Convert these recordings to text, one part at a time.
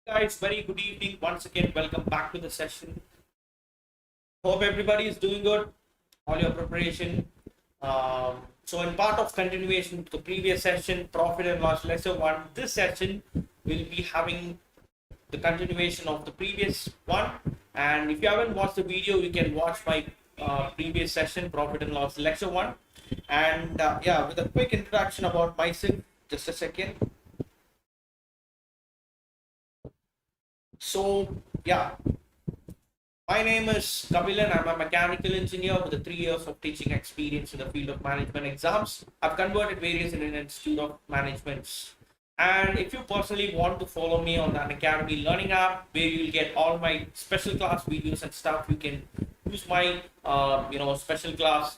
Guys, very good evening. Once again, welcome back to the session. Hope everybody is doing good. All your preparation. So, in part of continuation to the previous session, profit and loss lesson one, this session will be having the continuation of the previous one. And if you haven't watched the video, you can watch my previous session, profit and loss lecture one. And yeah, with a quick introduction about myself, just a second. So, yeah, my name is Kabilan. I'm a mechanical engineer with 3 years of teaching experience in the field of management exams. I've converted various Indian Institute of Managements. And if you personally want to follow me on the Unacademy Learning app, where you'll get all my special class videos and stuff, you can use my special class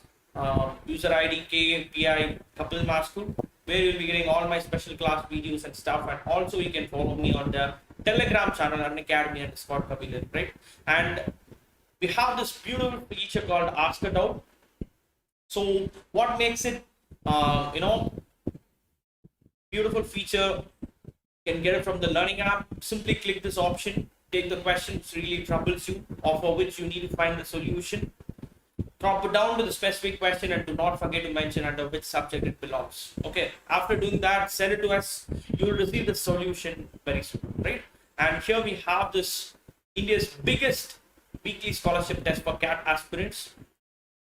user ID KPI Kapil Master, where you'll be getting all my special class videos and stuff. And also you can follow me on the Telegram channel Unacademy and Scott Kabilan, right? And we have this beautiful feature called Ask a Doubt. So what makes it, beautiful feature? You can get it from the learning app. Simply click this option, take the question which really troubles you, or for which you need to find the solution. Drop it down to the specific question and do not forget to mention under which subject it belongs. Okay, after doing that, send it to us. You will receive the solution very soon, right? And here we have this India's biggest weekly scholarship test for CAT aspirants.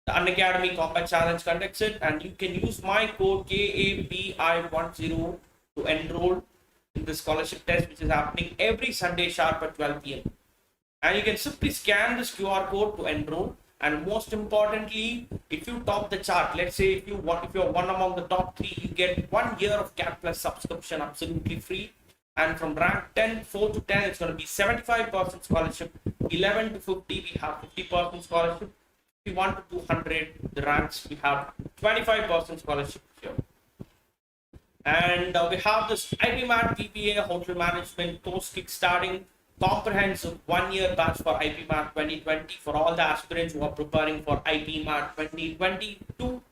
The Unacademy Combat Challenge conducts it, and you can use my code KABI10 to enroll in the scholarship test, which is happening every Sunday sharp at 12 p.m. And you can simply scan this QR code to enroll. And most importantly, if you top the chart, let's say if you're one among the top 3, you get 1 year of CAT Plus subscription absolutely free. And from rank 4 to 10, it's going to be 75% scholarship. 11 to 50, we have 50% scholarship. 51 to 200, the ranks, we have 25% scholarship here. And we have this IPMAT PPA Hotel Management course kickstarting comprehensive 1-year batch for IPMAT 2020 for all the aspirants who are preparing for IPMAT 2022.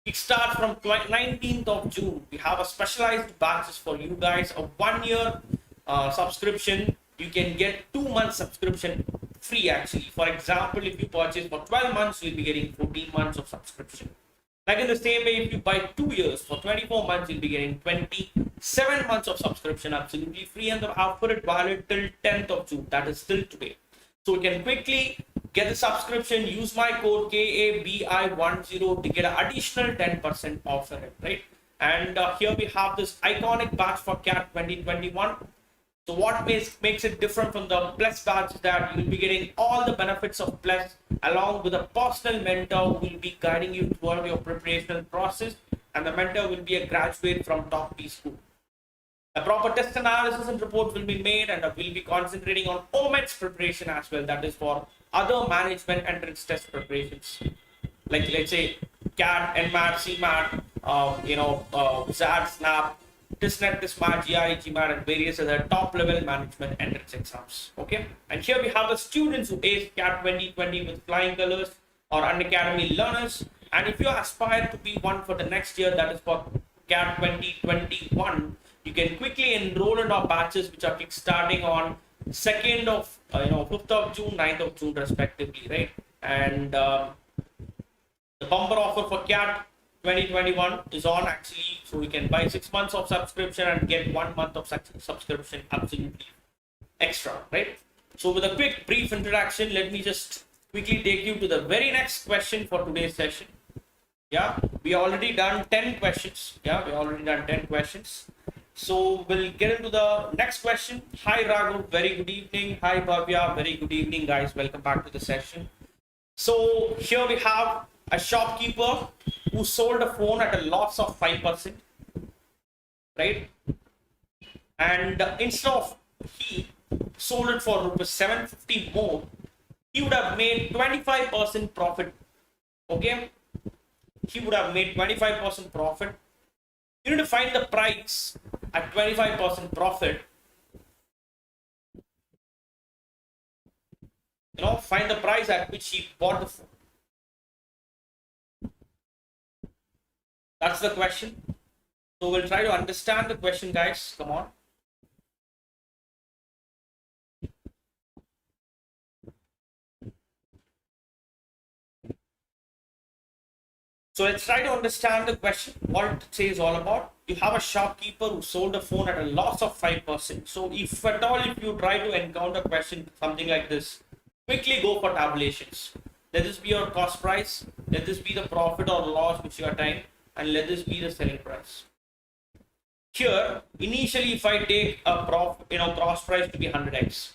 It starts from 19th of June. We have a specialized batches for you guys, a 1-year subscription. You can get 2 months subscription free actually. For example, if you purchase for 12 months, you'll be getting 14 months of subscription. Like in the same way, if you buy 2 years for 24 months, you'll be getting 27 months of subscription absolutely free, and the offer is valid till 10th of June. That is still today. So you can quickly get the subscription, use my code KABI10 to get an additional 10% off on it, right? And here we have this iconic batch for CAT 2021. So what makes it different from the Plus batch is that you will be getting all the benefits of Plus along with a personal mentor who will be guiding you throughout your preparational process, and the mentor will be a graduate from top P school. A proper test analysis and reports will be made, and we'll be concentrating on OMET's preparation as well. That is for other management entrance test preparations. Like let's say CAT, NMAT, CMAT, ZAD, SNAP, TISNET, TISMAT, GRE, GMAT, and various other top-level management entrance exams. Okay, and here we have the students who aced CAT 2020 with flying colors or Unacademy learners. And if you aspire to be one for the next year, that is for CAT 2021, you can quickly enroll in our batches, which are starting on 2nd of 5th of June, 9th of June, respectively, right? And the bumper offer for CAT 2021 is on actually, so you can buy 6 months of subscription and get 1 month of subscription absolutely extra, right? So with a quick brief introduction, let me just quickly take you to the very next question for today's session. Yeah, we already done 10 questions. So we'll get into the next question. Hi Raghu, very good evening. Hi Bhavya, very good evening guys. Welcome back to the session. So here we have a shopkeeper who sold a phone at a loss of 5%, right? And instead of he sold it for rupees 750 more, he would have made 25% profit. Okay, he would have made 25% profit. You need to find the price at 25% profit. Find the price at which he bought the phone. That's the question. So we'll try to understand the question, guys. Come on. So let's try to understand the question, what it says all about. You have a shopkeeper who sold a phone at a loss of 5%. So if at all, if you try to encounter a question, something like this, quickly go for tabulations. Let this be your cost price. Let this be the profit or loss which you are trying, and let this be the selling price. Here, initially, if I take a cross price to be 100x,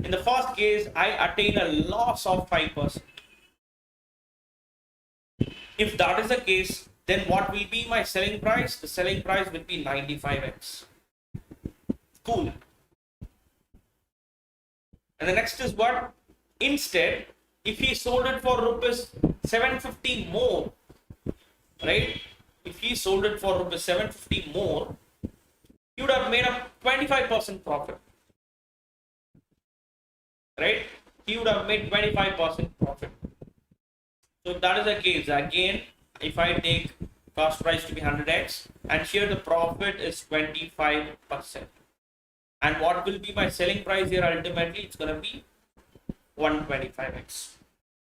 in the first case, I attain a loss of 5%. If that is the case, then what will be my selling price? The selling price will be 95x. Cool. And the next is what? Instead, if he sold it for rupees 750 more, right? If he sold it for rupees 750 more, he would have made a 25% profit. Right? He would have made 25% profit. So if that is the case, again, if I take cost price to be 100x, and here the profit is 25%. And what will be my selling price here ultimately? It's going to be 125x.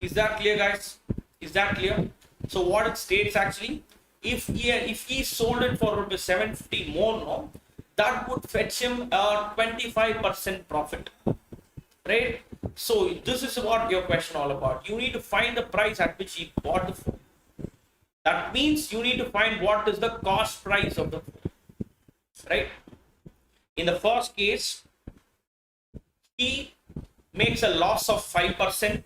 Is that clear, guys? Is that clear? So what it states actually, if he sold it for rupees 750 more, no, that would fetch him a 25% profit. Right? So this is what your question all about. You need to find the price at which he bought the phone. That means you need to find what is the cost price of the phone. Right? In the first case, he makes a loss of 5%.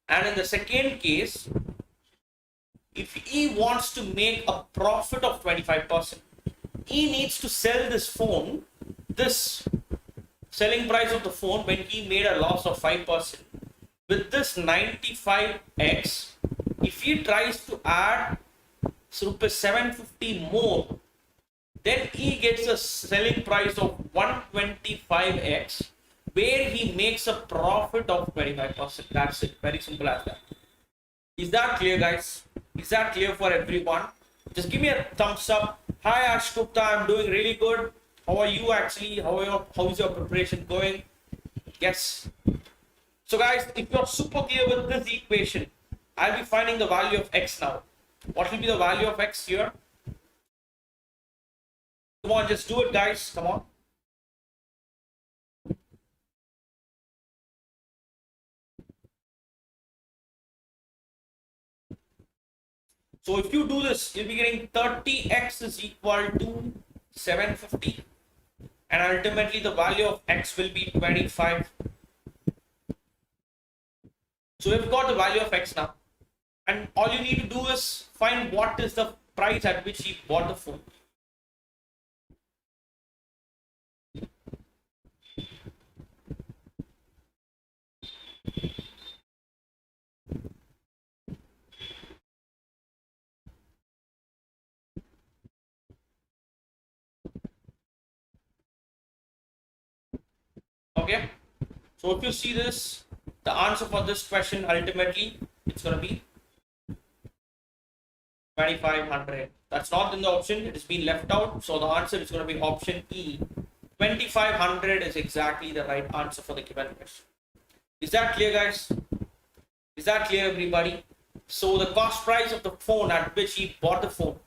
And in the second case, if he wants to make a profit of 25%, he needs to sell this phone, this selling price of the phone when he made a loss of 5%. With this 95x, if he tries to add rupees 750 more, then he gets a selling price of 125x, where he makes a profit of 25%. That's it. Very simple as that. Is that clear, guys? Is that clear for everyone? Just give me a thumbs up. Hi Ash Gupta, I'm doing really good. How are you actually? How is your preparation going? Yes. So guys, if you're super clear with this equation, I'll be finding the value of x now. What will be the value of x here? Come on, just do it, guys. Come on. So if you do this, you'll be getting 30x is equal to 750. And ultimately the value of x will be 25. So we've got the value of x now. And all you need to do is find what is the price at which he bought the phone. Okay, so if you see this, the answer for this question ultimately it's going to be 2500. That's not in the option, it has been left out. So the answer is going to be option E. 2500 is exactly the right answer for the given question. Is that clear, guys? Is that clear, everybody? So the cost price of the phone at which he bought the phone,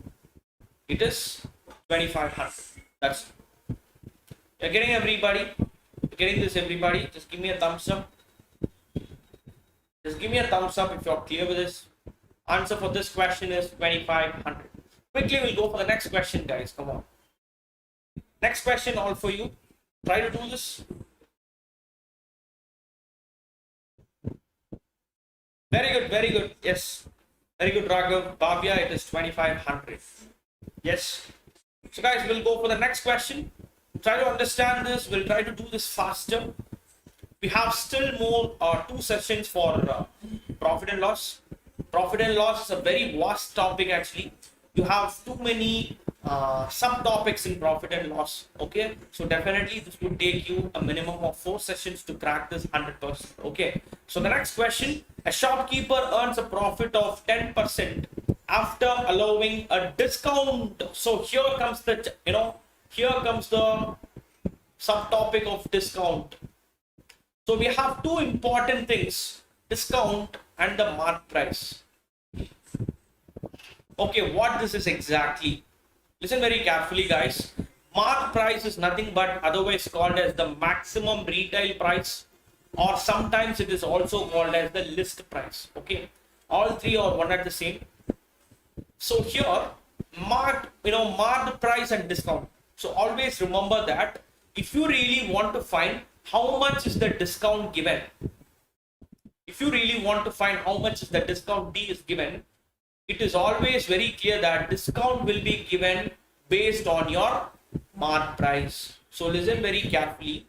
it is 2500. That's it. You're getting everybody? Getting this, everybody? Just give me a thumbs up. Just give me a thumbs up if you're clear with this. Answer for this question is 2500. Quickly we'll go for the next question, guys. Come on. Next question all for you. Try to do this. Very good, very good. Yes. Very good, Raghav. Bhavya, it is 2500. Yes. So guys, we'll go for the next question. Try to understand this. We'll try to do this faster. We have still more 2 sessions for profit and loss. Profit and loss is a very vast topic actually. You have too many subtopics in profit and loss. Okay, so definitely this would take you a minimum of 4 sessions to crack this 100%. Okay, so the next question: a shopkeeper earns a profit of 10% after allowing a discount. So here comes the here comes the subtopic of discount. So we have 2 important things: discount and the mark price. Okay, what this is exactly? Listen very carefully, guys. Mark price is nothing but otherwise called as the maximum retail price, or sometimes it is also called as the list price. Okay, all three are one at the same. So here, marked price and discount. So always remember that if you really want to find how much is the discount given, if you really want to find how much is the discount D is given, it is always very clear that discount will be given based on your mark price. So listen very carefully.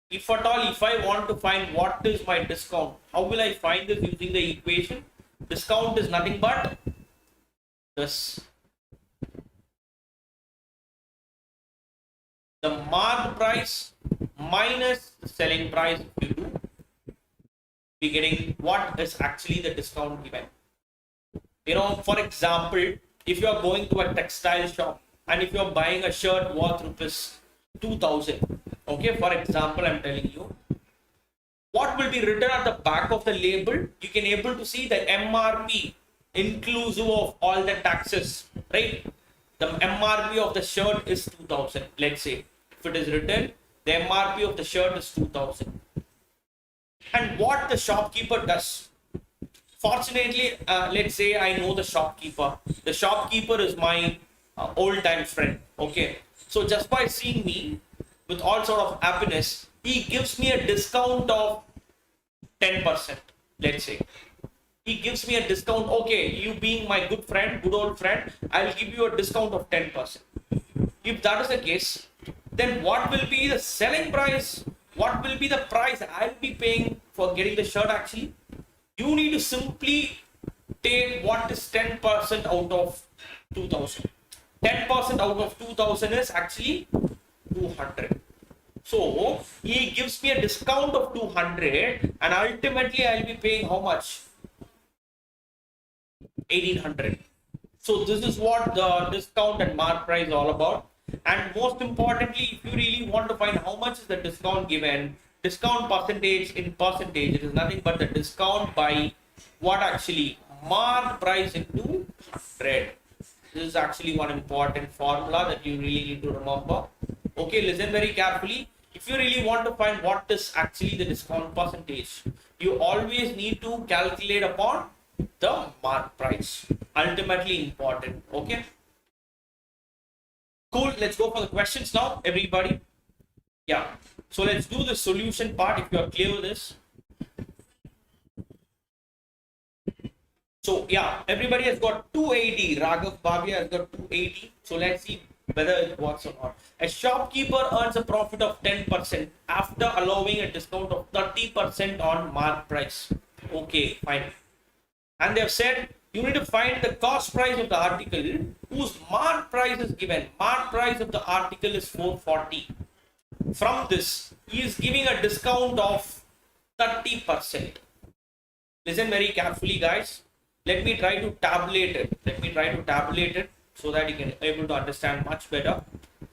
If at all, if I want to find what is my discount, how will I find this using the equation? Discount is nothing but this. The marked price minus the selling price, if you do, be getting what is actually the discount given. For example, if you are going to a textile shop and if you are buying a shirt worth rupees 2000, okay, for example, I'm telling you, what will be written at the back of the label? You can able to see the MRP inclusive of all the taxes, right? The MRP of the shirt is 2000. Let's say if it is written, the MRP of the shirt is 2000. And what the shopkeeper does, fortunately, let's say I know the shopkeeper. The shopkeeper is my old time friend. Okay, so just by seeing me with all sort of happiness, he gives me a discount of 10%. Let's say he gives me a discount. Okay, you being my good friend, good old friend, I'll give you a discount of 10%. If that is the case, then what will be the selling price? What will be the price I'll be paying for getting the shirt actually? You need to simply take what is 10% out of 2000. 10% out of 2000 is actually 200. So he gives me a discount of 200 and ultimately I'll be paying how much? 1800. So this is what the discount and mark price is all about. And most importantly, if you really want to find how much is the discount given, discount percentage in percentage, it is nothing but the discount by what actually? Mark price into 100. This is actually one important formula that you really need to remember. Okay, listen very carefully. If you really want to find what is actually the discount percentage, you always need to calculate upon the mark price. Ultimately important. Okay. Cool. Let's go for the questions now, everybody. Yeah. So let's do the solution part if you are clear with this. So yeah, everybody has got 280. Raghav Bhavia has got 280. So let's see whether it works or not. A shopkeeper earns a profit of 10% after allowing a discount of 30% on mark price. Okay, fine. And they have said you need to find the cost price of the article whose mark price is given. Mark price of the article is 440. From this, he is giving a discount of 30%. Listen very carefully, guys. Let me try to tabulate it. So that you can able to understand much better,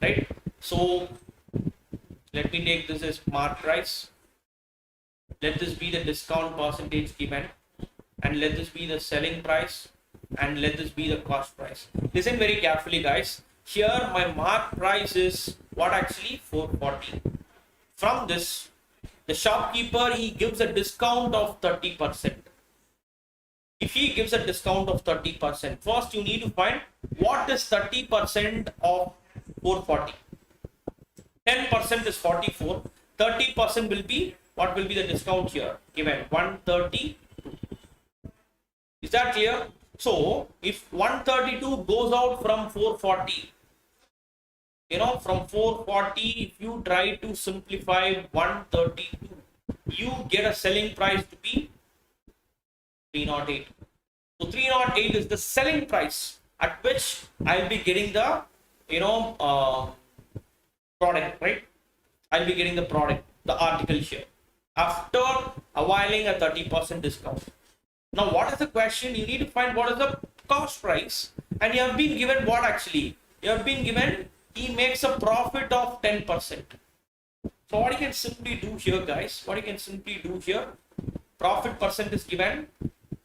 right? So let me take this as mark price. Let this be the discount percentage given, and let this be the selling price, and let this be the cost price. Listen very carefully, guys. Here my mark price is what actually? 440. From this, the shopkeeper, he gives a discount of 30%. If he gives a discount of 30%, first you need to find what is 30% of 440. 10% is 44. 30% will be, what will be the discount here? Given 132. Is that clear? So if 132 goes out from 440, from 440, if you try to simplify 132, you get a selling price to be 308. So 308 is the selling price at which I'll be getting the product, right? I'll be getting the product, the article here, after availing a 30% discount. Now what is the question? You need to find what is the cost price, and you have been given what actually? You have been given he makes a profit of 10%. So what you can simply do here, guys, profit percent is given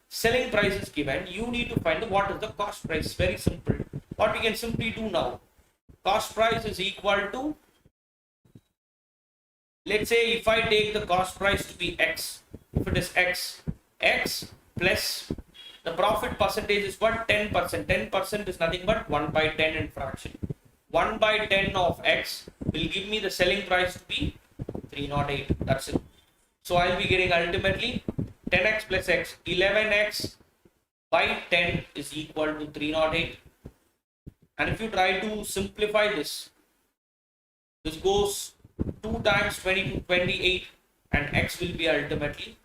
selling price is given, you need to find what is the cost price. Very simple. What we can simply do now, cost price is equal to, let's say if I take the cost price to be X, if it is X plus the profit percentage is what? 10%. 10% is nothing but 1 by 10 in fraction. 1 by 10 of X will give me the selling price to be 308. That's it. So I'll be getting ultimately 10x plus x, 11x by 10 is equal to 308. And if you try to simplify this, this goes 2 times 20 to 28, and x will be ultimately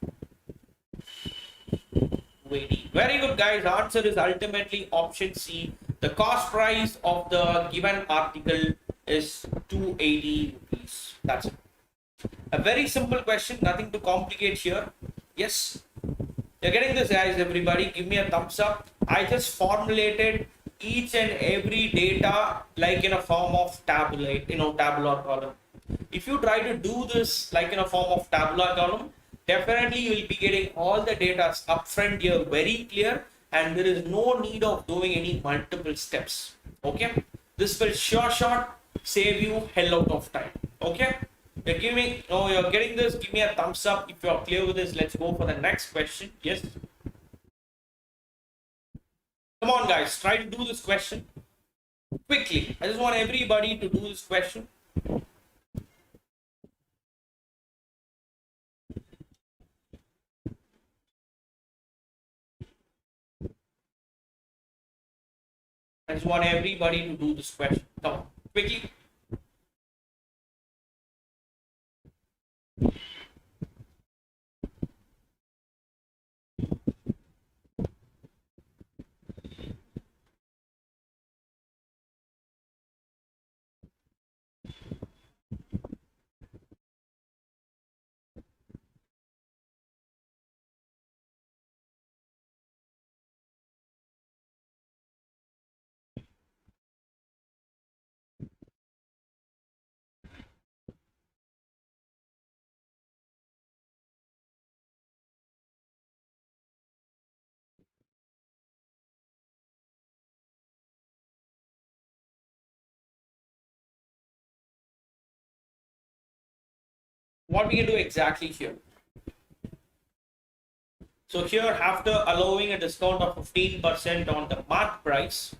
280. Very good, guys. Answer is ultimately option C. The cost price of the given article is 280 rupees. That's it. A very simple question, nothing to complicate here. Yes, you're getting this, guys. Everybody, give me a thumbs up. I just formulated each and every data like in a form of tabular column. If you try to do this like in a form of tabular column, definitely you will be getting all the data upfront here very clear, and there is no need of doing any multiple steps. Okay, this will sure save you hell out of time. Okay, you're getting this. Give me a thumbs up if you're clear with this. Let's go for the next question. Yes, come on, guys, try to do this question quickly. I just want everybody to do this question. I just want everybody to do this question. Come on, quickly. What we can do exactly here. So here, after allowing a discount of 15% on the mark price,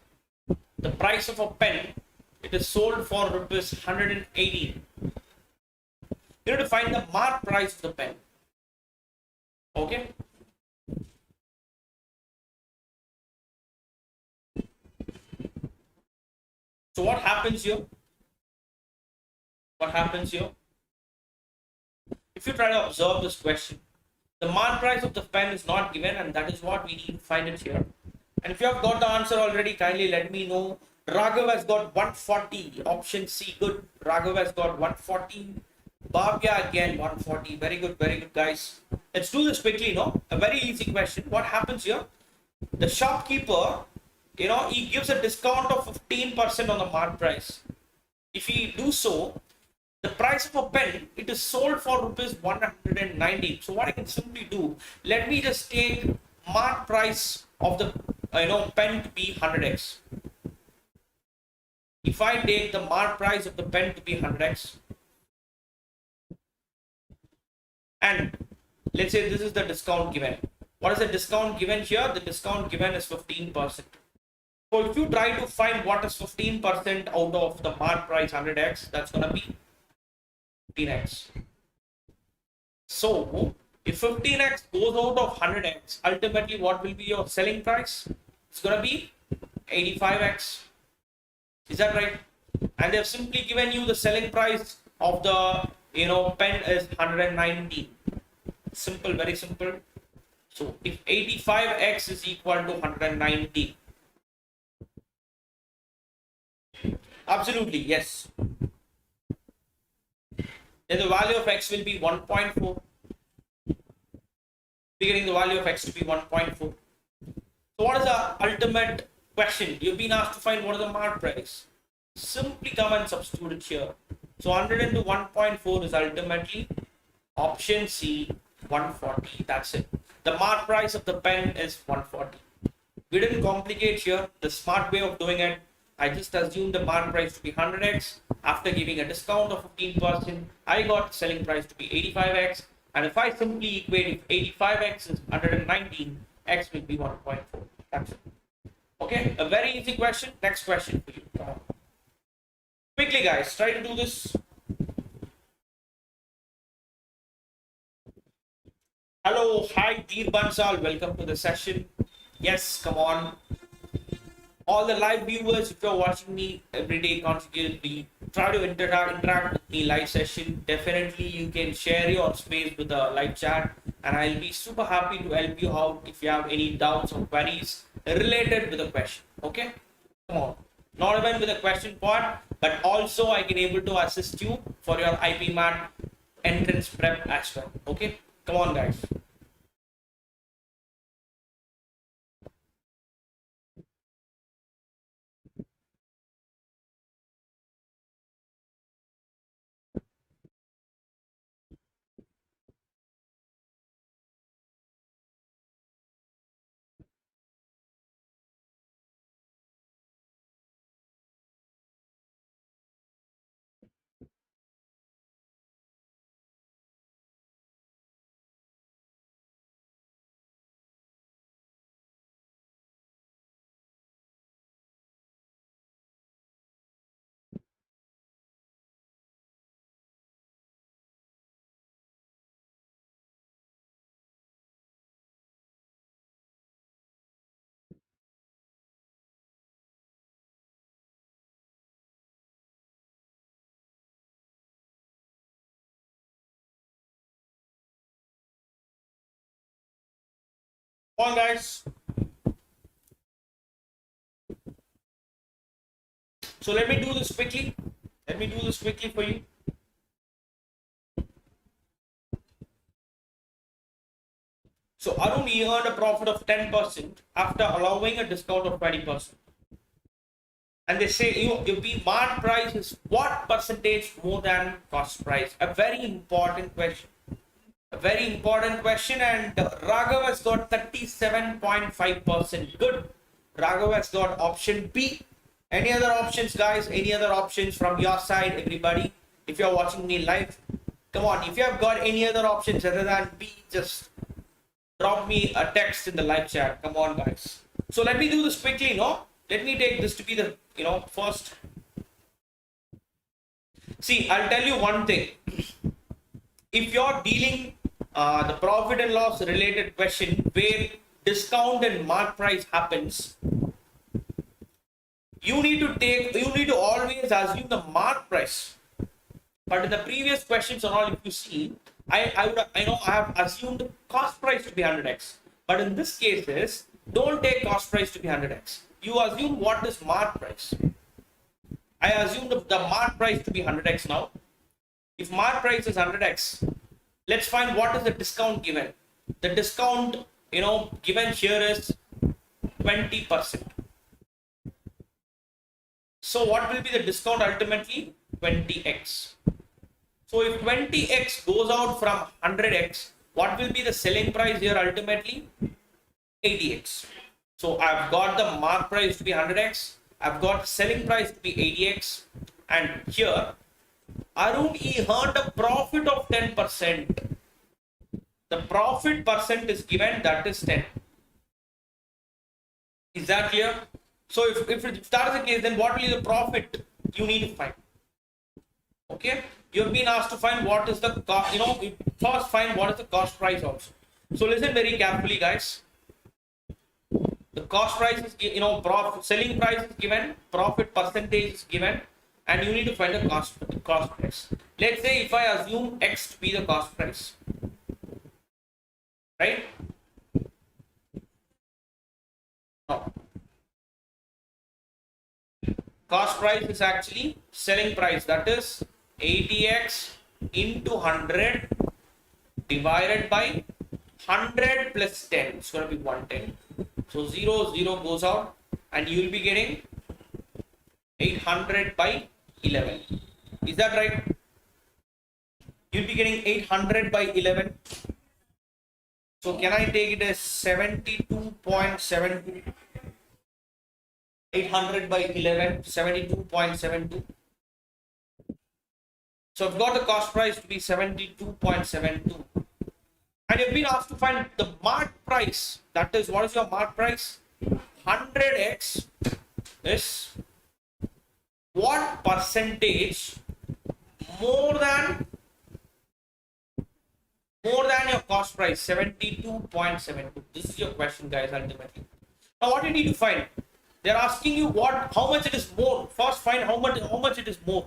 the price of a pen, it is sold for rupees 118. You have to find the mark price of the pen. Okay. So what happens here? What happens here? If you try to observe this question, the mark price of the pen is not given, and that is what we need to find it here. And if you have got the answer already, kindly let me know. Raghav has got 140. Option C, good. Raghav has got 140. Bhavya again 140. Very good, guys. Let's do this quickly, no? A very easy question. What happens here? The shopkeeper, he gives a discount of 15% on the mark price. If he do so, the price of a pen, it is sold for rupees 119. So what I can simply do, let me just take mark price of the pen to be 100x. If I take the mark price of the pen to be 100x, and let's say this is the discount given. What is the discount given here? The discount given is 15%. So if you try to find what is 15% out of the mark price 100x, that's going to be 15x. So if 15x goes out of 100x, ultimately what will be your selling price? It's going to be 85x. Is that right? And they've simply given you the selling price of the pen is 119. Simple, very simple. So if 85x is equal to 190, absolutely yes, then the value of x will be 1.4. We're getting the value of x to be 1.4. So what is the ultimate question? You've been asked to find what is the mark price. Simply come and substitute it here. So 100 into 1.4 is ultimately option C, 140. That's it. The the mark price of the pen is 140. We didn't complicate here. The smart way of doing it, I just assumed the mark price to be 100x. After giving a discount of 15%, I got the selling price to be 85x. And if I simply equate, if 85x is 119, x will be 1.4. That's it. Okay, a very easy question. Next question for you. Come on. Quickly, guys, try to do this. Hello, hi, Deer Bansal. Welcome to the session. Yes, come on. All the live viewers, if you're watching me every day consecutively, try to interact with me live session. Definitely, you can share your space with the live chat, and I'll be super happy to help you out if you have any doubts or queries related with the question. Okay, come on. Not even with the question part, but also I can able to assist you for your IPMAT entrance prep as well. Okay, come on, guys. Come on, guys. So let me do this quickly. Let me do this quickly for you. So Arun, he earned a profit of 10% after allowing a discount of 20%. And they say your mark price is what percentage more than cost price? A very important question. A very important question, and Raghav has got 37.5%. Good. Raghav has got option B. Any other options, guys? Any other options from your side, everybody? If you're watching me live, come on. If you have got any other options other than B, just drop me a text in the live chat. Come on, guys. So let me do this quickly, no? Let me take this to be the, first. See, I'll tell you one thing. If you're dealing the profit and loss related question where discount and mark price happens, you need to always assume the mark price. But in the previous questions and all, if you see, I have assumed cost price to be 100x. But in this case, don't take cost price to be 100x. You assume what is mark price. I assumed the mark price to be 100x now. If mark price is 100x, let's find what is the discount given. The discount, given here is 20%. So what will be the discount ultimately? 20x. So if 20x goes out from 100x, what will be the selling price here ultimately? 80x. So I've got the mark price to be 100x. I've got selling price to be 80x. And here, Arun, he earned a profit of 10%. The profit percent is given, that is 10. Is that clear? So if that is the case, then what will be the profit you need to find? Okay, you've been asked to find what is the cost, first find what is the cost price also. So listen very carefully, guys. The cost price is, selling price is given, profit percentage is given, and you need to find the cost price. Let's say if I assume X to be the cost price, right? No. Cost price is actually selling price, that is 80x into 100 divided by 100 plus 10. It's going to be 110. So 0 goes out, and you will be getting 800 by 11. Is that right? You'll be getting 800 by 11. So can I take it as 72.72? 800 by 11, 72.72. So I've got the cost price to be 72.72. And you've been asked to find the mark price. That is, what is your mark price? 100x is what percentage more than your cost price? 72.72. This is your question, guys, ultimately. Now what you need to find? They're asking you how much it is more. First find how much it is more.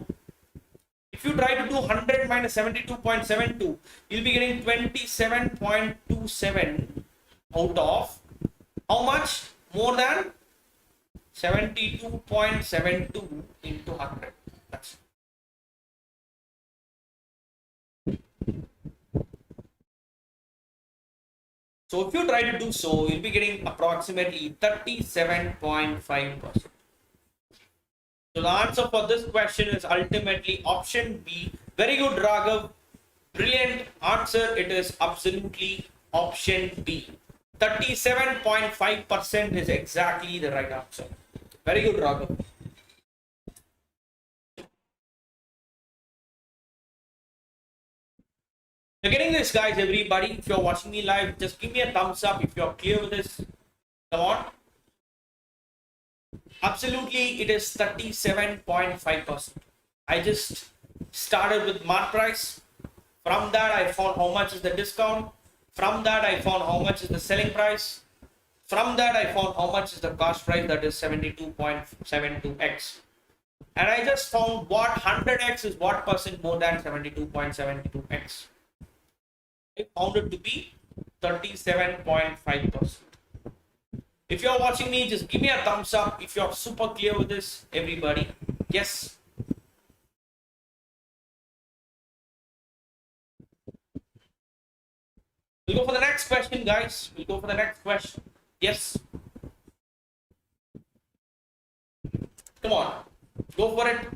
If you try to do 100 minus 72.72, you'll be getting 27.27 out of how much? More than 72.72 into 100. That's it. So if you try to do so, you'll be getting approximately 37.5%. So the answer for this question is ultimately option B. Very good, Raghav. Brilliant answer. It is absolutely option B. 37.5% is exactly the right answer. Very good, Raghav. You're getting this, guys, everybody. If you're watching me live, just give me a thumbs up if you're clear with this. Come on. Absolutely, it is 37.5%. I just started with mark price. From that, I found how much is the discount. From that, I found how much is the selling price. From that, I found how much is the cost price, that is 72.72x. And I just found what 100x is what percent more than 72.72x. I found it to be 37.5%. If you're watching me, just give me a thumbs up if you're super clear with this, everybody. Yes. We'll go for the next question, guys. We'll go for the next question. Yes. Come on. Go for it.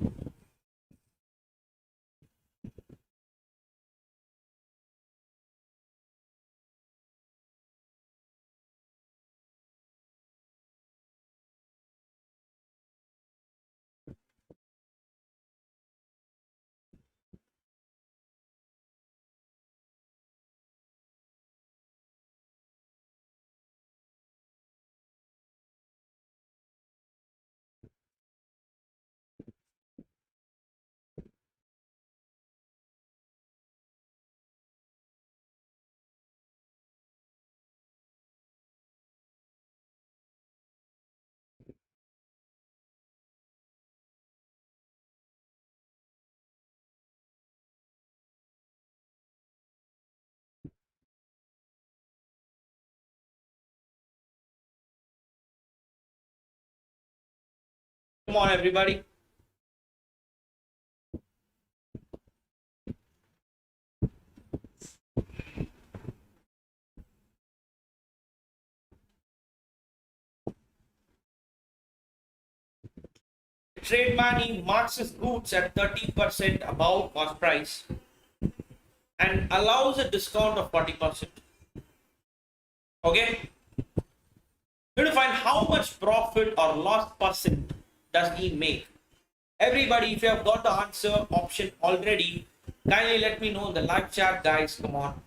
Come on, everybody. Tradesman, he marks his goods at 30% above cost price and allows a discount of 40%. Okay? We're going to find how much profit or loss percent does he make. Everybody, if you have got the answer option already, kindly let me know in the live chat, guys. Come on.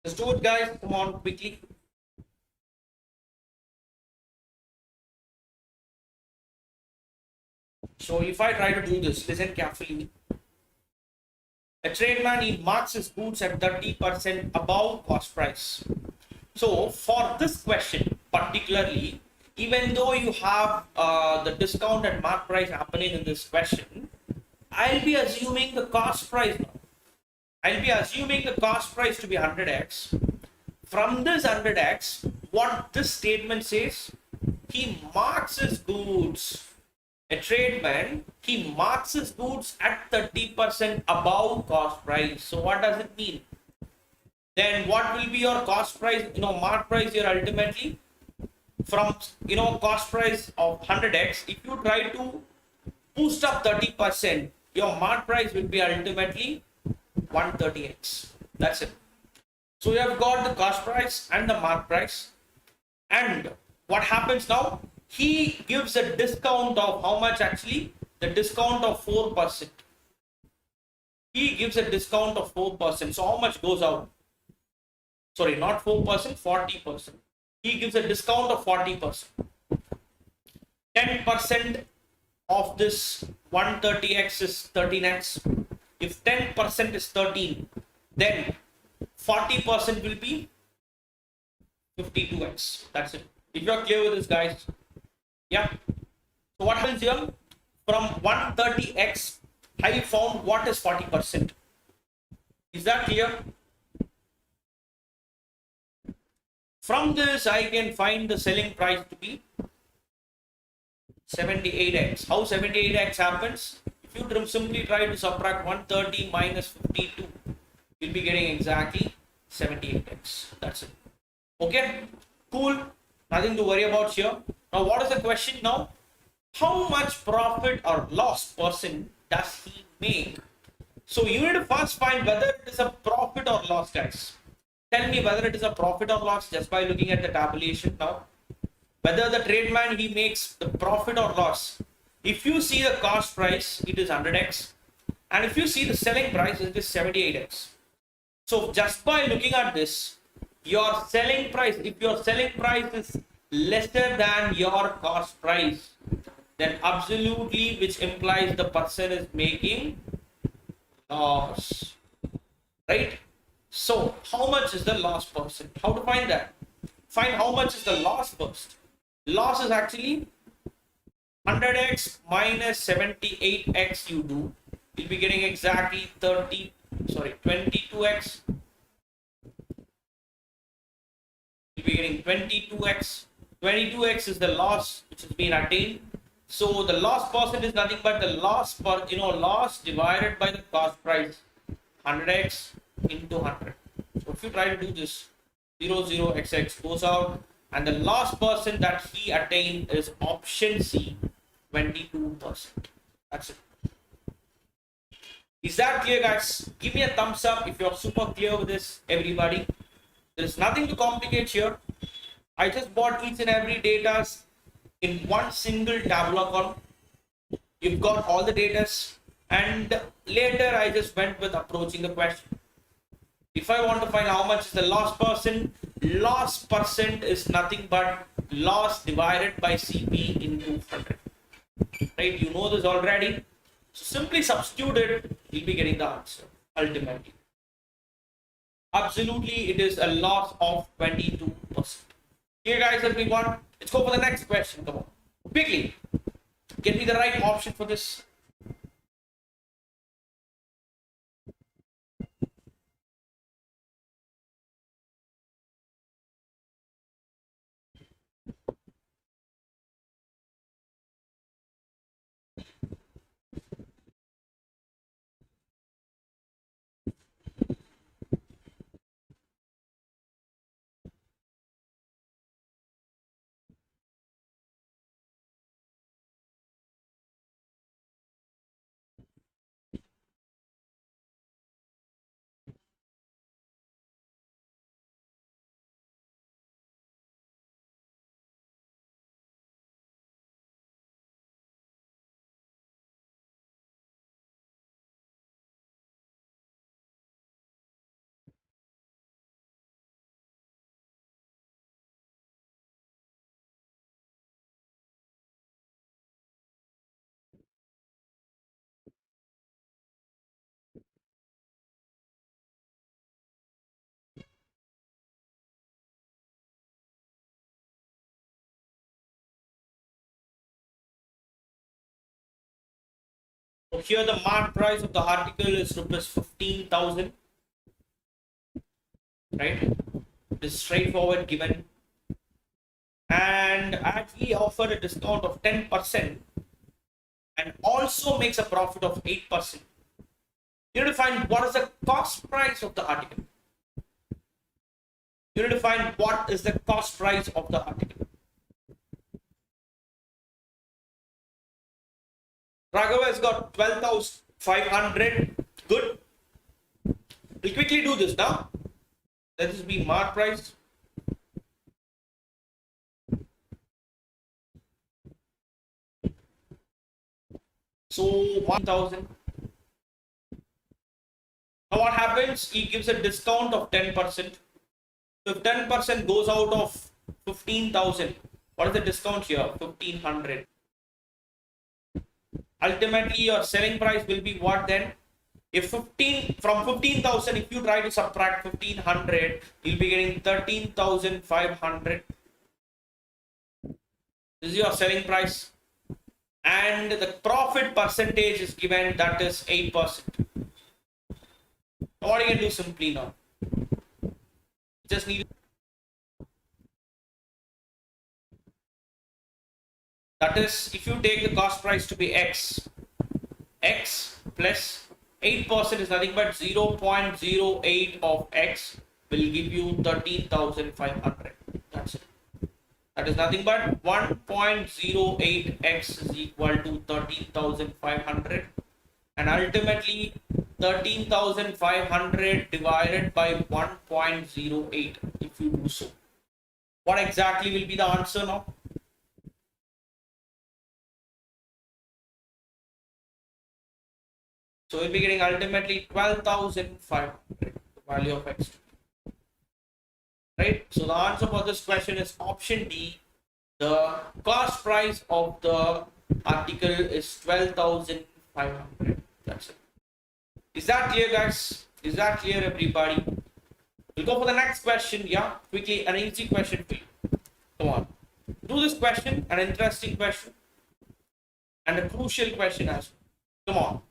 Let's do it, guys. Come on, quickly. So if I try to do this, listen carefully. A tradesman, he marks his goods at 30% above cost price. So for this question, particularly, even though you have the discount and mark price happening in this question, I'll be assuming the cost price now. I'll be assuming the cost price to be 100x. From this 100x, what this statement says, he marks his goods. A tradesman, he marks his goods at 30% above cost price. So what does it mean? Then what will be your cost price, mark price here ultimately? From, cost price of 100x, if you try to boost up 30%, your mark price will be ultimately 130x. That's it. So you have got the cost price and the mark price. And what happens now? He gives a discount of how much actually? The discount of 4%. He gives a discount of 4%. So how much goes out? Sorry, not 4%, 40%. He gives a discount of 40%. 10% of this 130x is 13x. If 10% is 13, then 40% will be 52x. That's it. If you're clear with this, guys. Yeah. So what happens here? From 130x, I found what is 40%. Is that clear? From this, I can find the selling price to be 78x. How 78x happens? If you simply try to subtract 130 minus 52, you'll be getting exactly 78x. That's it. Okay, cool. Nothing to worry about here. Now, what is the question now? How much profit or loss percent does he make? So you need to first find whether it is a profit or loss, guys. Tell me whether it is a profit or loss just by looking at the tabulation now. Whether the tradesman, he makes the profit or loss. If you see the cost price, it is 100x. And if you see the selling price, it is 78x. So just by looking at this, your selling price, if your selling price is lesser than your cost price, then absolutely, which implies the person is making loss, right? So how much is the loss percent? How to find that? Find how much is the loss first. Loss is actually 100x minus 78x you do. You'll be getting exactly 22x. You'll be getting 22x. 22x is the loss which has been attained. So the loss percent is nothing but the loss per, loss divided by the cost price. 100x into 100. So if you try to do this, 00xx goes out, and the loss percent that he attained is option C, 22%. That's it. Is that clear, guys? Give me a thumbs up if you're super clear with this, everybody. There is nothing to complicate here. I just bought each and every data in one single tabular column. You've got all the data, and later I just went with approaching the question. If I want to find how much is the loss percent is nothing but loss divided by CP into 100. Right? You know this already. So simply substitute it, you'll be getting the answer ultimately. Absolutely, it is a loss of 22%. Here, guys, everyone, let's go for the next question. Come on, quickly. Get me the right option for this. So here the mark price of the article is rupees 15,000, right? It is straightforward given, and actually offer a discount of 10% and also makes a profit of 8%. You need to find what is the cost price of the article. You need to find what is the cost price of the article. Raghav has got 12,500. Good. We'll quickly do this now. Let this be mark price. So 1,000. Now what happens? He gives a discount of 10%. So if 10% goes out of 15,000, what is the discount here? 1,500. Ultimately, your selling price will be what then? If 15,000, if you try to subtract 1,500, you'll be getting 13,500. This is your selling price. And the profit percentage is given, that is 8%. What you can do simply now? Just need, that is, if you take the cost price to be X plus 8% is nothing but 0.08 of X will give you 13,500. That's it. That is nothing but 1.08x is equal to 13,500, and ultimately 13,500 divided by 1.08 if you do so. What exactly will be the answer now? So we'll be getting ultimately 12,500, the value of X. Right? So the answer for this question is option D. The cost price of the article is 12,500. That's it. Is that clear, guys? Is that clear, everybody? We'll go for the next question. Yeah, quickly, an easy question for you. Come on. Do this question, an interesting question, and a crucial question as well. Come on.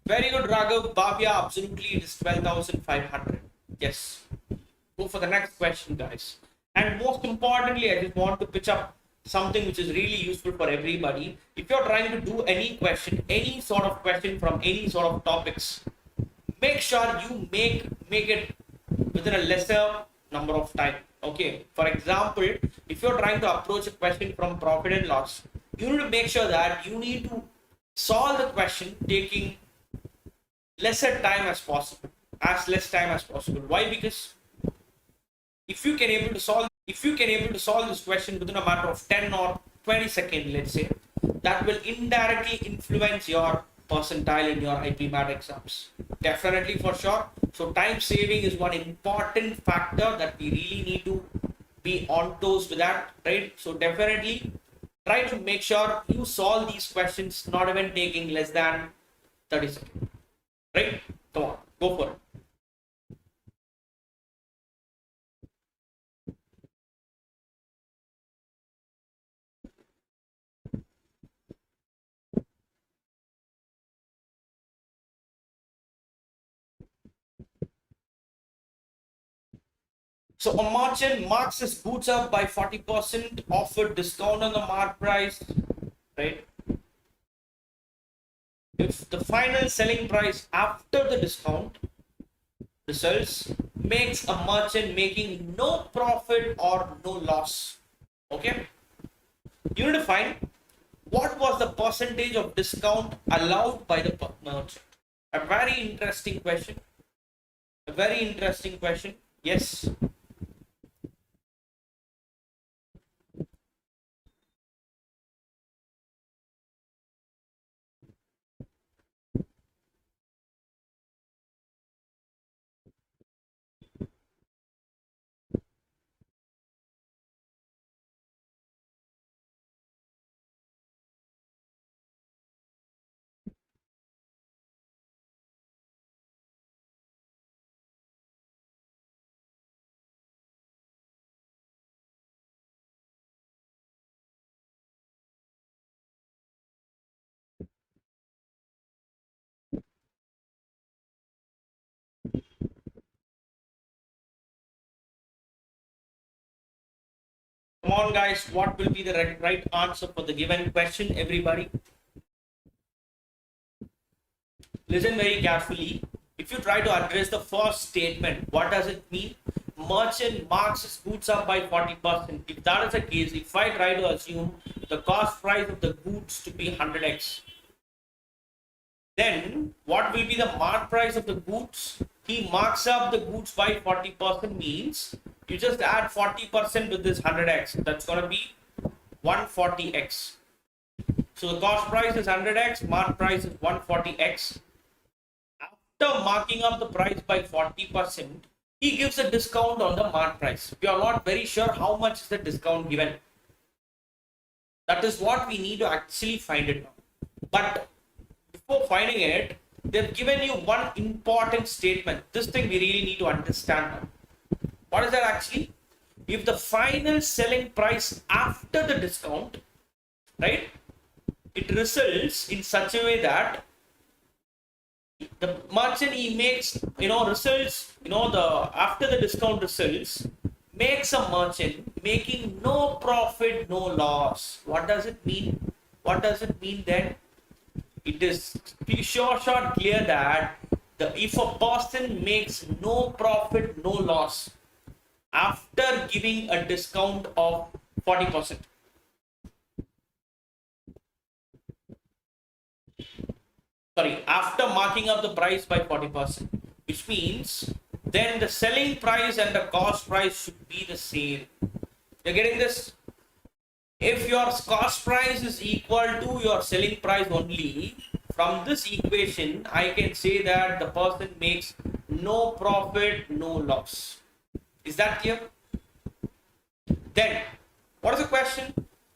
Very good, Raghav. Bhavya, absolutely, it is 12,500. Yes. Go for the next question, guys. And most importantly, I just want to pitch up something which is really useful for everybody. If you're trying to do any question, any sort of question from any sort of topics, make sure you make it within a lesser number of time. Okay. For example, if you're trying to approach a question from profit and loss, you need to make sure that you need to solve the question taking lesser time as possible, as less time as possible. Why? Because if you can able to solve this question within a matter of 10 or 20 seconds, let's say, that will indirectly influence your percentile in your IPMAT exams. Definitely, for sure. So time saving is one important factor that we really need to be on toes with that, right? So definitely try to make sure you solve these questions not even taking less than 30 seconds. Right? Come on, go for it. So a merchant marks his goods up by 40%, offered discount on the mark price, right? If the final selling price after the discount results makes a merchant making no profit or no loss. Okay, you need to find what was the percentage of discount allowed by the merchant. A very interesting question. A very interesting question. Yes. on guys, what will be the right answer for the given question, everybody? Listen very carefully. If you try to address the first statement, what does it mean? Merchant marks his goods up by 40%. If that is the case, if I try to assume the cost price of the goods to be 100x, then what will be the mark price of the goods? He marks up the goods by 40%, means you just add 40% with this 100x. That's going to be 140x. So the cost price is 100x, mark price is 140x. After marking up the price by 40%, he gives a discount on the mark price. We are not very sure how much is the discount given. That is what we need to actually find it now. But before finding it, they've given you one important statement. This thing we really need to understand now. What is that actually? If the final selling price after the discount, right, it results in such a way that the merchant he makes, results, after the discount results, makes a merchant making no profit, no loss. What does it mean? What does it mean then? It is short clear that if a person makes no profit, no loss after giving a discount of 40%. After marking up the price by 40%, which means then the selling price and the cost price should be the same. You're getting this? If your cost price is equal to your selling price only, from this equation, I can say that the person makes no profit, no loss. Is that clear? Then, what is the question?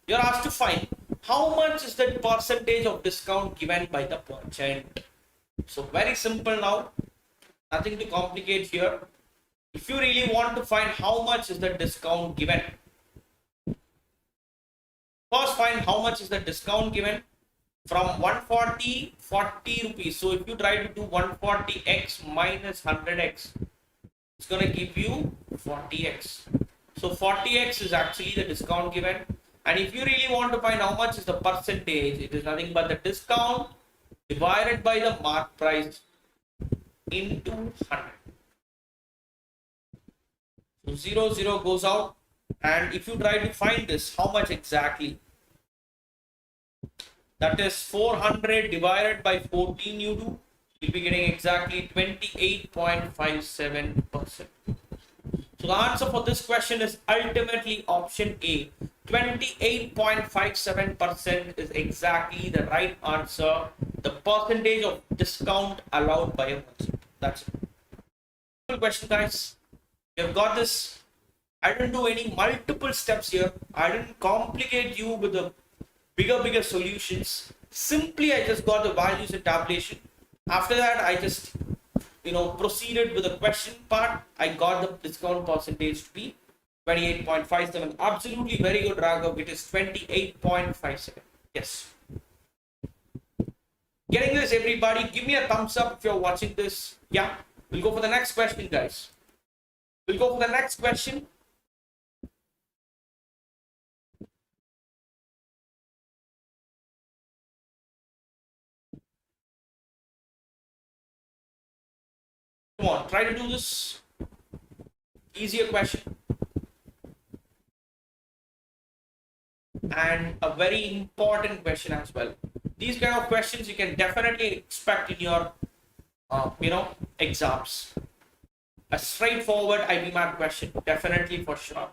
You're asked to find how much is the percentage of discount given by the merchant. So very simple now, nothing to complicate here. If you really want to find how much is the discount given, first find how much is the discount given. From 140, 40 rupees. So if you try to do 140x minus 100x, it's going to give you 40x. So 40x is actually the discount given. And if you really want to find how much is the percentage, it is nothing but the discount divided by the mark price into 100. So 0, 0 goes out. And if you try to find this, how much exactly? That is 400 divided by 14 you do. You'll be getting exactly 28.57%. So the answer for this question is ultimately option A. 28.57% is exactly the right answer. The percentage of discount allowed by a merchant. That's it. Simple question, guys. You've got this. I didn't do any multiple steps here. I didn't complicate you with the bigger solutions. Simply, I just got the values in tabulation. After that, I just proceeded with the question part. I got the discount percentage to be 28.57. Absolutely very good, Raghav. It is 28.57. Yes. Getting this, everybody? Give me a thumbs up if you're watching this. Yeah. We'll go for the next question, guys. We'll go for the next question. Come on, try to do this. Easier question. And a very important question as well. These kind of questions you can definitely expect in your, exams. A straightforward IPMAT question, definitely for sure.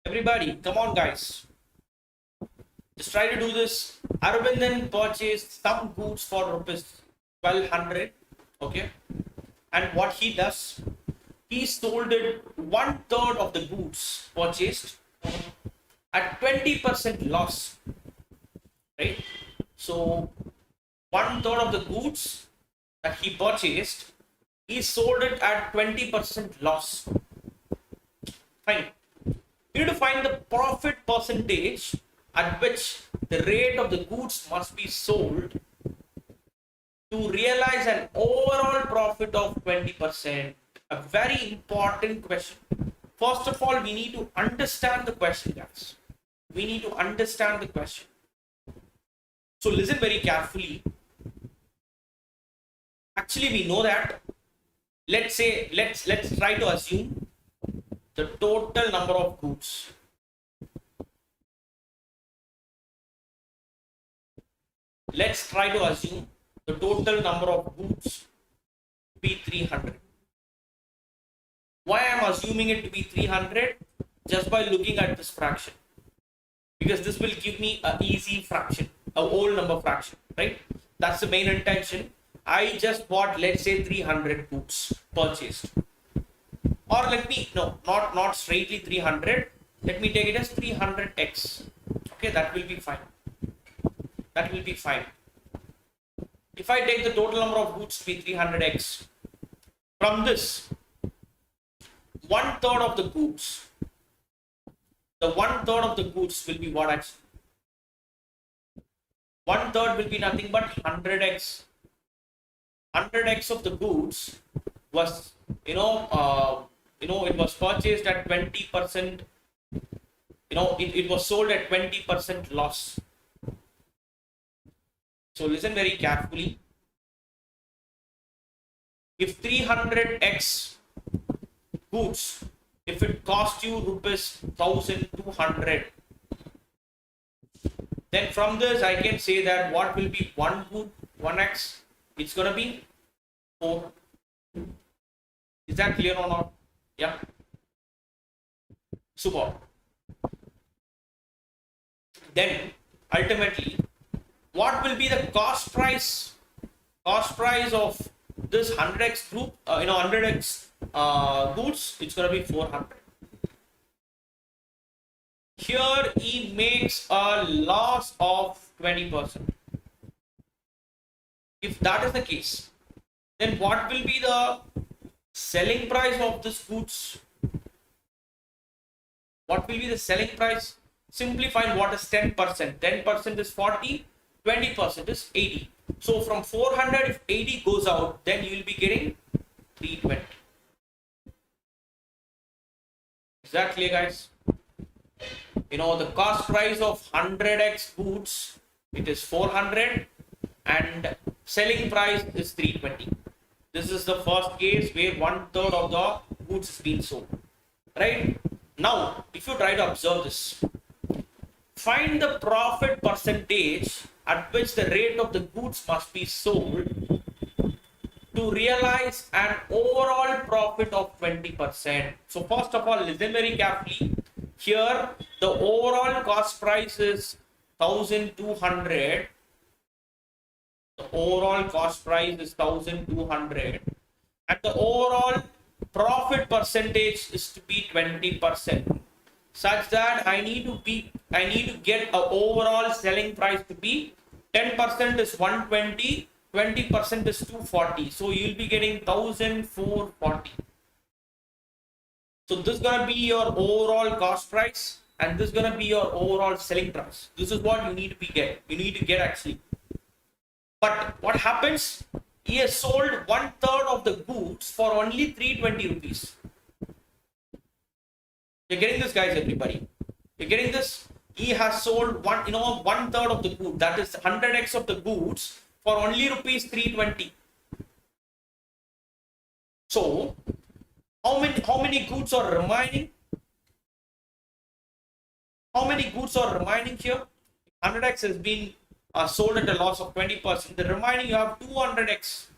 Everybody, come on, guys. Just try to do this. Arvindan purchased some goods for rupees 1200. Okay. And what he does, he sold it 1/3 of the goods purchased at 20% loss. Right? So 1/3 of the goods that he purchased, he sold it at 20% loss. Fine. You need to find the profit percentage at which the rate of the goods must be sold to realize an overall profit of 20%. A very important question. First of all, we need to understand the question, guys. We need to understand the question. So listen very carefully. Actually, we know that. Let's try to assume the total number of goods. Let's try to assume the total number of goods to be 300. Why I'm assuming it to be 300? Just by looking at this fraction. Because this will give me an easy fraction, a whole number fraction, right? That's the main intention. I just bought, let's say, 300 goods purchased. Or let me, no, not straightly 300. Let me take it as 300x. Okay, that will be fine. That will be fine. If I take the total number of goods to be 300x, from this, 1/3 of the goods, the 1/3 of the goods will be what actually? 1/3 will be nothing but 100x. 100x of the goods was, it was purchased at 20%. It was sold at 20% loss. So listen very carefully. If 300x goods, if it cost you rupees 1200, then from this I can say that what will be one good, 1x? It's gonna be 4. Is that clear or not? Yeah. Super. Then ultimately, what will be the cost price? Cost price of this 100x group, 100x goods, it's gonna be 400. Here he makes a loss of 20%. If that is the case, then what will be the selling price of this goods? What will be the selling price? Simply find what is 10%. 10% is 40, 20% is 80. So from 400, if 80 goes out, then you will be getting 320. Is that clear, guys? The cost price of 100x goods, it is 400 and selling price is 320. This is the first case where 1/3 of the goods is being sold. Right? Now, if you try to observe this, find the profit percentage at which the rate of the goods must be sold to realize an overall profit of 20%. So first of all, listen very carefully. Here, the overall cost price is 1200. The overall cost price is 1200. And the overall profit percentage is to be 20%. Such that I need to get an overall selling price to be 10% is 120, 20% is 240. So you'll be getting 1440. So this is gonna be your overall cost price, and this is gonna be your overall selling price. This is what you need to get actually. But what happens? He has sold 1/3 of the goods for only 320 rupees. You're getting this, guys, everybody. You're getting this? He has sold 1/3 of the goods, that is 100x of the goods, for only rupees 320. So, how many goods are remaining? How many goods are remaining here? 100x has been sold at a loss of 20%. The remaining, you have 200x.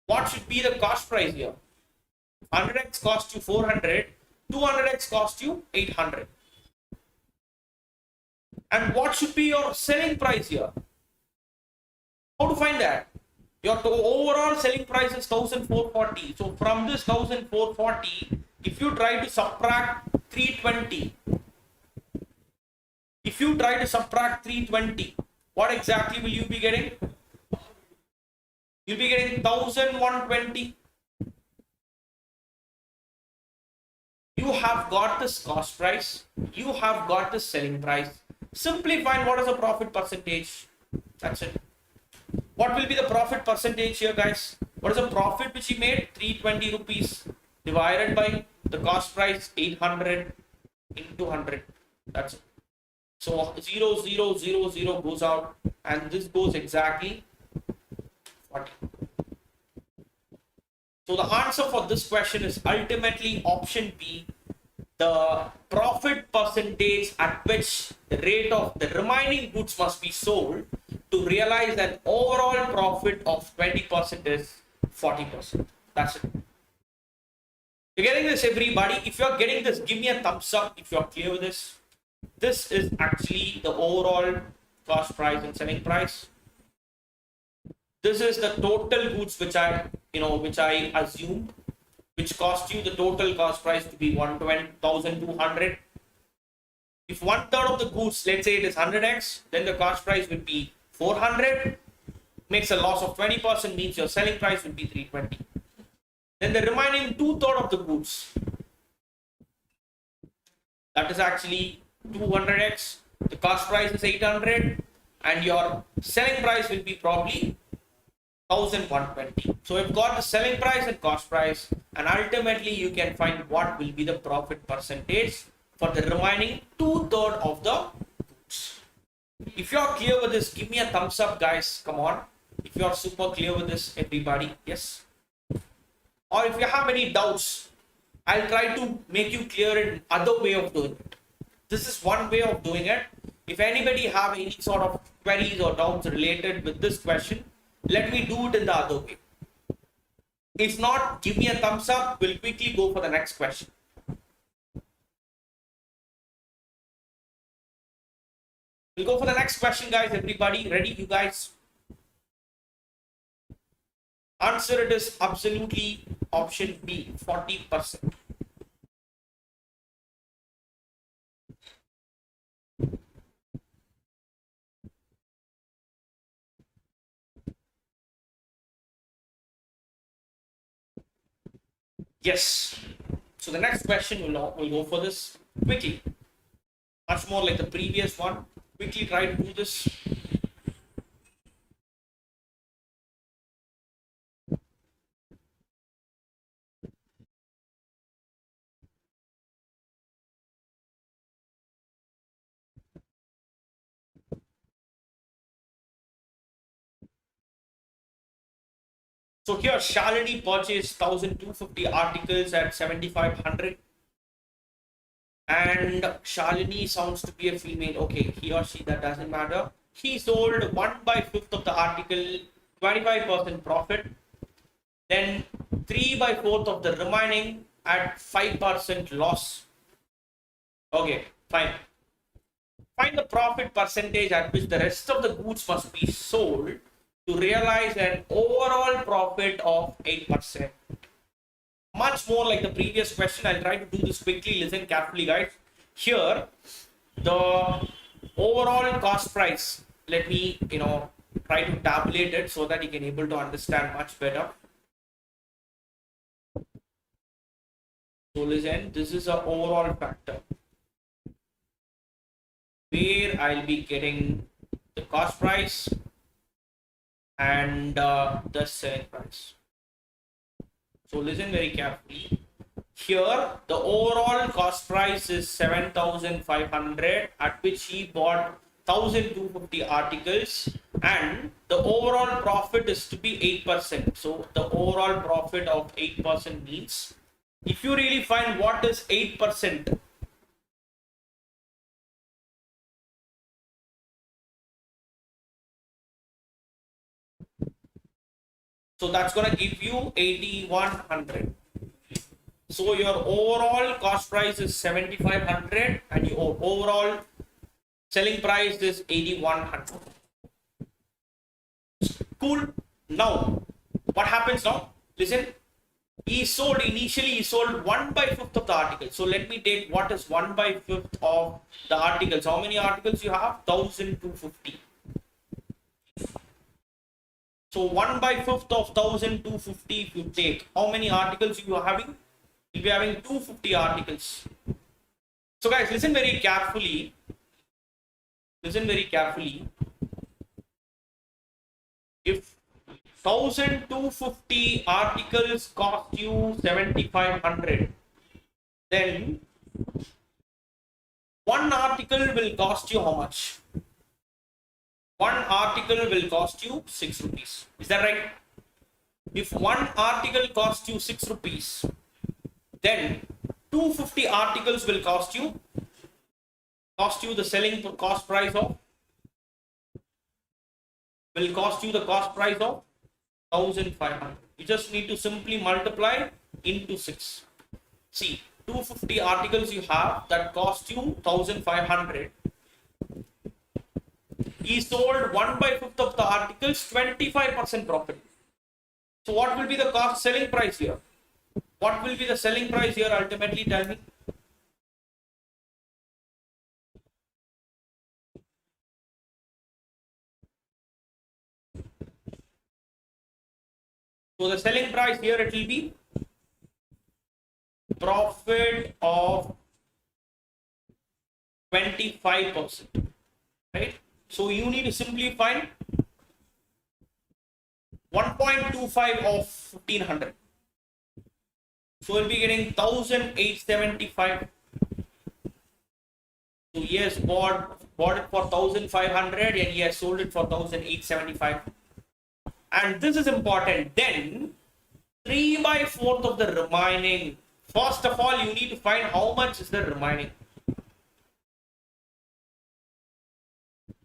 What should be the cost price here? 100x cost you 400. 200x cost you 800. And what should be your selling price here? How to find that? Your overall selling price is 1440. So from this 1440, if you try to subtract 320, what exactly will you be getting? You'll be getting 1120. You have got this cost price, you have got this selling price. Simply find what is the profit percentage. That's it. What will be the profit percentage here, guys? What is the profit which he made? 320 rupees divided by the cost price 800 into 100. That's it. So 0, 0, 0, 0 goes out, and this goes exactly 40. So the answer for this question is ultimately option B, the profit percentage at which the rate of the remaining goods must be sold to realize an overall profit of 20% is 40%. That's it. You're getting this, everybody? If you're getting this, give me a thumbs up if you're clear with this. This is actually the overall cost price and selling price. This is the total goods which I assumed, which cost you the total cost price to be 1,200. If 1/3 of the goods, let's say it is 100x, then the cost price would be 400. Makes a loss of 20%, means your selling price would be 320. Then the remaining 2/3 of the goods, that is actually 200x. The cost price is 800, and your selling price will be probably 1120. So we've got the selling price and cost price, and ultimately you can find what will be the profit percentage for the remaining 2/3 of the goods. If you're clear with this, give me a thumbs up, guys. Come on. If you're super clear with this, everybody, yes. Or if you have any doubts, I'll try to make you clear in other way of doing it. This is one way of doing it. If anybody have any sort of queries or doubts related with this question, let me do it in the other way. If not, give me a thumbs up. We'll quickly go for the next question. We'll go for the next question, guys. Everybody ready? You guys? Answer it is absolutely option B, 40%. Yes. So the next question we'll go for this quickly. Much more like the previous one. Quickly try to do this. So here Shalini purchased 1250 articles at 7500. And Shalini sounds to be a female. Okay, he or she, that doesn't matter. He sold 1/5 of the article, 25% profit. Then 3/4 of the remaining at 5% loss. Okay, fine. Find the profit percentage at which the rest of the goods must be sold to realize an overall profit of 8%. Much more like the previous question. I'll try to do this quickly. Listen carefully, guys. Here, the overall cost price. Let me, try to tabulate it so that you can able to understand much better. So listen, this is an overall factor where I'll be getting the cost price and the selling price. So listen very carefully. Here, the overall cost price is 7,500, at which he bought 1,250 articles, and the overall profit is to be 8%. So the overall profit of 8% means, if you really find what is 8%, so that's going to give you 8,100. So your overall cost price is 7,500 and your overall selling price is 8,100. Cool. Now, what happens now? Listen, initially he sold 1/5 of the article. So let me take what is 1/5 of the articles. How many articles you have? 1,250. So 1/5 of 1,250 if you take, how many articles you are having? You'll be having 250 articles. So guys, listen very carefully. Listen very carefully. If 1,250 articles cost you 7,500, then one article will cost you how much? One article will cost you 6 rupees. Is that right? If one article costs you 6 rupees, then 250 articles will cost you the selling cost price of, will cost you the cost price of 1,500. You just need to simply multiply into 6. See, 250 articles you have that cost you 1,500. He sold 1/5 of the articles, 25% profit. So what will be the cost selling price here? What will be the selling price here ultimately? Tell me. So the selling price here, it will be profit of 25%, right? So you need to simply find 1.25 of 1,500. So we'll be getting 1,875. So yes, bought it for 1,500 and he has sold it for 1,875. And this is important. Then 3/4 of the remaining. First of all, you need to find how much is the remaining.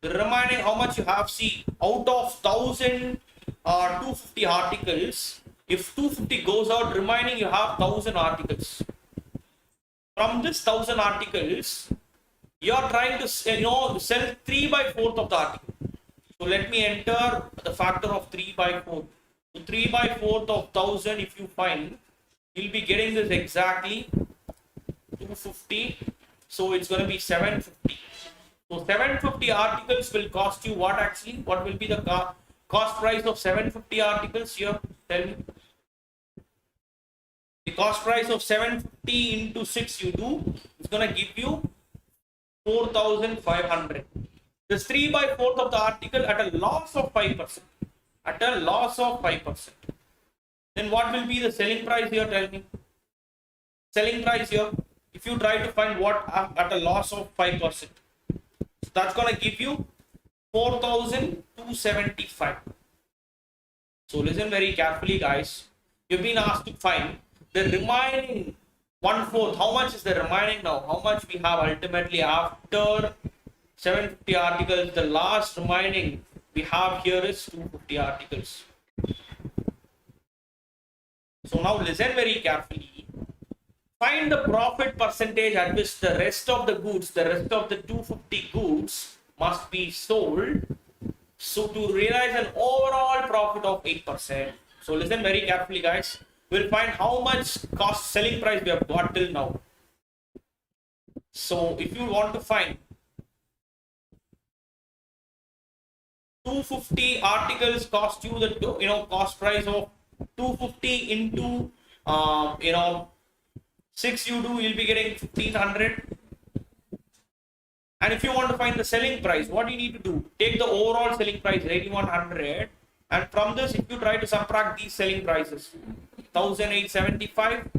The remaining, how much you have? See, out of 250 articles, if 250 goes out, remaining you have 1,000 articles. From this 1,000 articles, you are trying to sell 3/4 of the article. So let me enter the factor of 3/4. So 3/4 of 1,000, if you find, you'll be getting this exactly 250. So it's going to be 750. So 750 articles will cost you what actually? What will be the cost price of 750 articles here? Tell me. The cost price of 750 into 6 you do, it's going to give you 4,500. This 3/4 of the article at a loss of 5%. At a loss of 5%. Then what will be the selling price here? Tell me. Selling price here, if you try to find what at a loss of 5%, so that's going to give you 4,275. So listen very carefully, guys. You've been asked to find the remaining 1/4. How much is the remaining now? How much we have ultimately after 750 articles? The last remaining we have here is 250 articles. So now listen very carefully. Find the profit percentage at which the rest of the goods, the rest of the 250 goods must be sold. So to realize an overall profit of 8%. So listen very carefully, guys. We'll find how much cost selling price we have got till now. So if you want to find 250 articles cost you the cost price of 250 into 6 you do, you'll be getting 1,500. And if you want to find the selling price, what you need to do, take the overall selling price 8,100, and from this if you try to subtract these selling prices, 1,875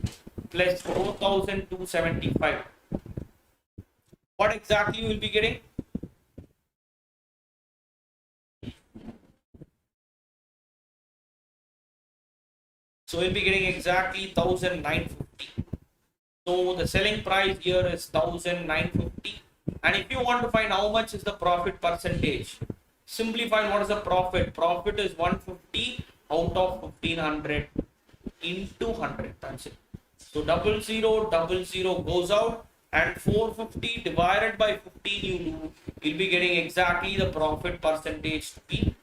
plus 4,275, what exactly you will be getting? So we'll be getting exactly 1,950. So the selling price here is 1,950. And if you want to find how much is the profit percentage, simply find what is the profit. Profit is 150 out of 1,500 into 100. That's it. So 0000 goes out, and 450 divided by 15 you do, you'll be getting exactly the profit percentage to be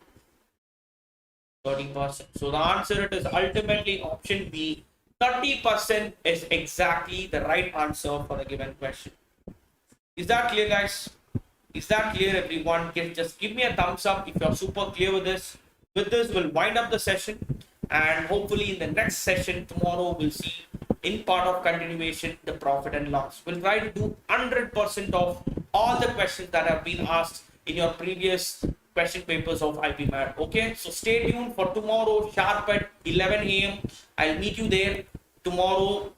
30%. So the answer it is ultimately option B. 30% is exactly the right answer for the given question. Is that clear, guys? Is that clear, everyone? Just give me a thumbs up if you're super clear with this. With this, we'll wind up the session, and hopefully in the next session tomorrow we'll see in part of continuation the profit and loss. We'll try to do 100% of all the questions that have been asked in your previous question papers of IPMAT. Okay, so stay tuned for tomorrow sharp at 11 a.m. I'll meet you there tomorrow.